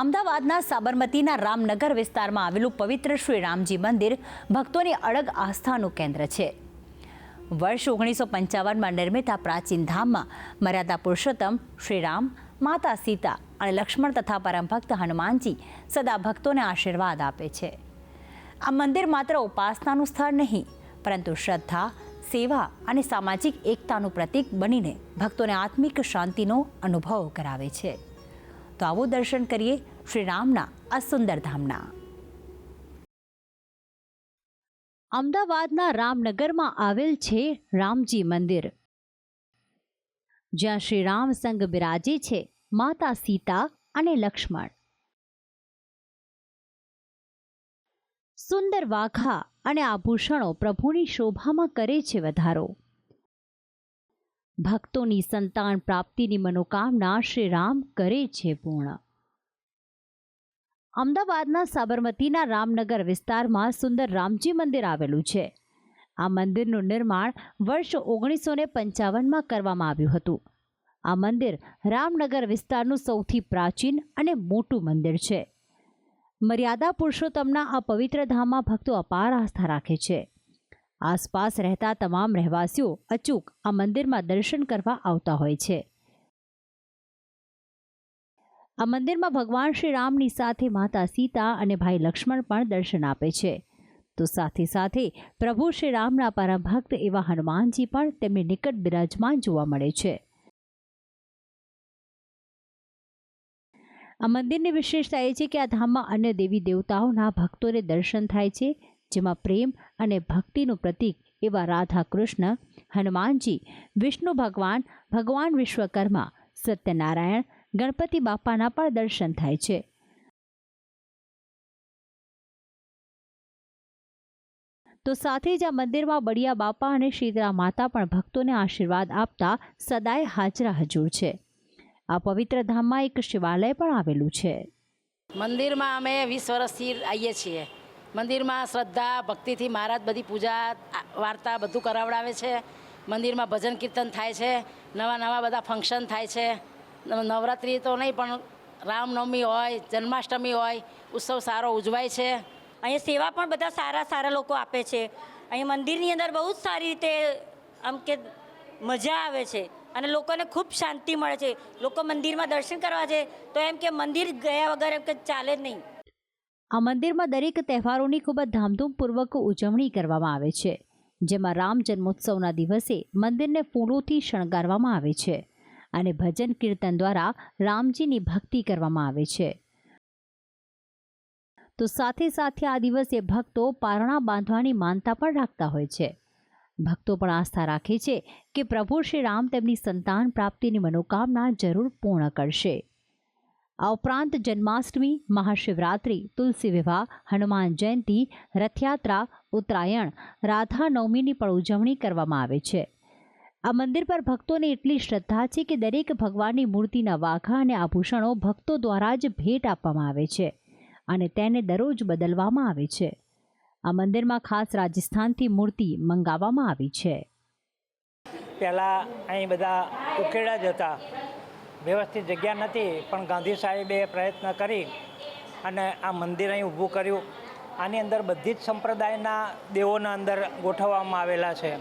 અમદાવાદના સાબરમતીના રામનગર વિસ્તારમાં આવેલું પવિત્ર શ્રી રામજી મંદિર ભક્તોની અડગ આસ્થાનું કેન્દ્ર છે. વર્ષ 1955માં નિર્મિત આ પ્રાચીન ધામમાં મર્યાદા પુરુષોત્તમ શ્રી રામ, માતા સીતા અને લક્ષ્મણ તથા પરમ ભક્ત હનુમાનજી સદા ભક્તોને આશીર્વાદ આપે છે. આ મંદિર માત્ર ઉપાસનાનું સ્થળ નહીં, પરંતુ શ્રદ્ધા, સેવા અને સામાજિક એકતાનું પ્રતીક બનીને ભક્તોને આત્મિક શાંતિનો અનુભવ કરાવે છે. તો આવો દર્શન કરીએ શ્રી રામના આ સુંદર ધામના. અમદાવાદના રામનગરમાં આવેલ છે રામજી મંદિર, જ્યાં શ્રી રામ સંગ બિરાજે છે માતા સીતા અને લક્ષ્મણ. સુંદર વાઘા અને આભૂષણો પ્રભુની શોભામાં કરે છે વધારો. ભક્તોની સંતાન પ્રાપ્તિની મનોકામના શ્રી રામ કરે છે પૂર્ણ. અમદાવાદના સાબરમતીના રામનગર વિસ્તારમાં સુંદર રામજી મંદિર આવેલું છે. આ મંદિરનું નિર્માણ વર્ષ 1955માં કરવામાં આવ્યું હતું. આ મંદિર રામનગર વિસ્તારનું સૌથી પ્રાચીન અને મોટું મંદિર છે. મર્યાદા પુરુષોત્તમના આ પવિત્ર ધામમાં ભક્તો અપાર આસ્થા રાખે છે. આસપાસ રહેતા તમામ રહેવાસીઓ અચૂક આ મંદિરમાં દર્શન કરવા આવતા હોય છે. આ મંદિરમાં ભગવાન શ્રી રામની સાથે માતા સીતા અને ભાઈ લક્ષ્મણ પણ દર્શન આપે છે. તો સાથે સાથે પ્રભુ શ્રી રામના પરમ ભક્ત એવા હનુમાનજી પણ તેમની નિકટ બિરાજમાન જોવા મળે છે. આ મંદિરની વિશેષતા એ છે કે આ ધામમાં અન્ય દેવી દેવતાઓના ભક્તોને દર્શન થાય છે, જેમાં પ્રેમ અને ભક્તિનું પ્રતીક એવા રાધા કૃષ્ણ, હનુમાનજી, વિષ્ણુ ભગવાન, ભગવાન વિશ્વકર્મા, સત્યનારાયણ, ગણપતિ બાપાના પણ દર્શન થાય છે. તો સાથે જ આ મંદિરમાં બળિયા બાપા અને શીતળા માતા પણ ભક્તોને આશીર્વાદ આપતા સદાય હાજરા હજુર છે. આ પવિત્ર ધામમાં એક શિવાલય પણ આવેલું છે. મંદિરમાં અમે 20 વર્ષથી આવીએ છીએ. મંદિરમાં શ્રદ્ધા ભક્તિથી મહારાજ બધી પૂજા વાર્તા બધું કરાવડાવે છે. મંદિરમાં ભજન કીર્તન થાય છે. નવા બધા ફંક્શન થાય છે. નવરાત્રિ તો નહીં, પણ રામનવમી હોય, જન્માષ્ટમી હોય, ઉત્સવ સારો ઉજવાય છે. અહીંયા સેવા પણ બધા સારા લોકો આપે છે. અહીંયા મંદિરની અંદર બહુ જ સારી રીતે આમ કે મજા આવે છે અને લોકોને ખૂબ શાંતિ મળે છે. લોકો મંદિરમાં દર્શન કરવા છે તો એમ કે મંદિર ગયા વગર એમ કે ચાલે જ નહીં. આ મંદિરમાં દરેક તહેવારોની ખૂબ જ ધામધૂમપૂર્વક ઉજવણી કરવામાં આવે છે, જેમાં રામ જન્મોત્સવના દિવસે મંદિરને ફૂલોથી શણગારવામાં આવે છે અને ભજન કીર્તન દ્વારા રામજીની ભક્તિ કરવામાં આવે છે. તો સાથે સાથે આ દિવસે ભક્તો પારણા બાંધવાની માનતા પણ રાખતા હોય છે. ભક્તો પણ આસ્થા રાખે છે કે પ્રભુ શ્રી રામ તેમની સંતાન પ્રાપ્તિની મનોકામના જરૂર પૂર્ણ કરશે. આ ઉપરાંત જન્માષ્ટમી, મહાશિવરાત્રિ, તુલસી વિવાહ, હનુમાન જયંતિ, રથયાત્રા, ઉત્તરાયણ, રાધા નવમીની પણ ઉજવણી કરવામાં આવે છે. આ મંદિર પર ભક્તોને એટલી શ્રદ્ધા છે કે દરેક ભગવાનની મૂર્તિના વાઘા અને આભૂષણો ભક્તો દ્વારા જ ભેટ આપવામાં આવે છે અને તેને દરરોજ બદલવામાં આવે છે. આ મંદિરમાં ખાસ રાજસ્થાનથી મૂર્તિ મંગાવવામાં આવી છે. પહેલાં અહીં બધા ઉકેડા જ હતા, વ્યવસ્થિત જગ્યા નથી, પણ ગાંધી સાહેબે પ્રયત્ન કરી અને આ મંદિર અહીં ઊભું કર્યું. આની અંદર બધી જ સંપ્રદાયના દેવોના અંદર ગોઠવવામાં આવેલા છે.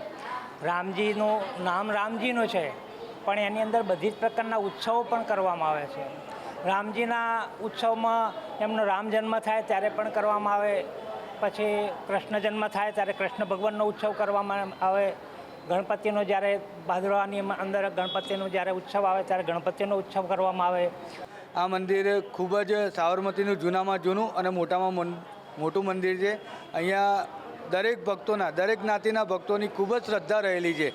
રામજીનું નામ રામજીનું છે, પણ એની અંદર બધી જ પ્રકારના ઉત્સવો પણ કરવામાં આવે છે. રામજીના ઉત્સવમાં એમનો રામ જન્મ થાય ત્યારે પણ કરવામાં આવે, પછી કૃષ્ણ જન્મ થાય ત્યારે કૃષ્ણ ભગવાનનો ઉત્સવ કરવામાં આવે, ગણપતિનો જ્યારે ભાદરવાની અંદર ગણપતિનો જ્યારે ઉત્સવ આવે ત્યારે ગણપતિનો ઉત્સવ કરવામાં આવે. આ મંદિર ખૂબ જ સાબરમતીનું જૂનામાં જૂનું અને મોટામાં મોટું મંદિર છે. અહીંયા દરેક ભક્તોના, દરેક જ્ઞાતિના ભક્તોની ખૂબ જ શ્રદ્ધા રહેલી છે.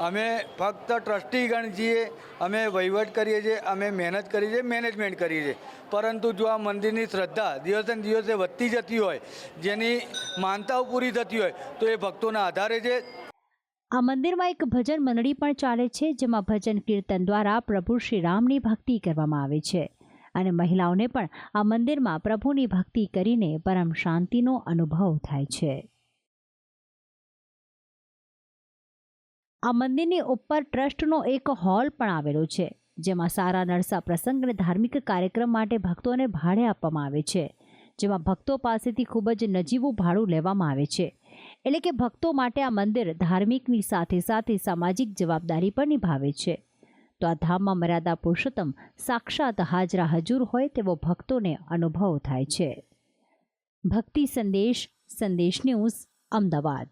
અમે ફક્ત ટ્રસ્ટીગણ છીએ, અમે વહીવટ કરીએ છીએ, અમે મહેનત કરીએ છીએ, મેનેજમેન્ટ કરીએ છીએ. પરંતુ જો આ મંદિરની શ્રદ્ધા દિવસે ને દિવસે વધતી જતી હોય, જેની માનતાઓ પૂરી થતી હોય, તો એ ભક્તોના આધારે છે. આ મંદિરમાં એક ભજન મંડળી પણ ચાલે છે, જેમાં ભજન કીર્તન દ્વારા પ્રભુ શ્રી રામની ભક્તિ કરવામાં આવે છે અને મહિલાઓને પણ આ મંદિરમાં પ્રભુની ભક્તિ કરીને પરમ શાંતિનો અનુભવ થાય છે. આ મંદિરની ઉપર ટ્રસ્ટનો એક હોલ પણ આવેલો છે, જેમાં સારા નરસા પ્રસંગ અને ધાર્મિક કાર્યક્રમ માટે ભક્તોને ભાડે આપવામાં આવે છે, જેમાં ભક્તો પાસેથી ખૂબ જ નજીવું ભાડું લેવામાં આવે છે. એટલે કે ભક્તો માટે આ મંદિર ધાર્મિકની સાથે સાથે સામાજિક જવાબદારી પણ નિભાવે છે. તો આ ધામમાં મર્યાદા પુરુષોત્તમ સાક્ષાત હાજરા હજુર હોય તેવો ભક્તોને અનુભવ થાય છે. ભક્તિ સંદેશ, સંદેશ ન્યૂઝ, અમદાવાદ.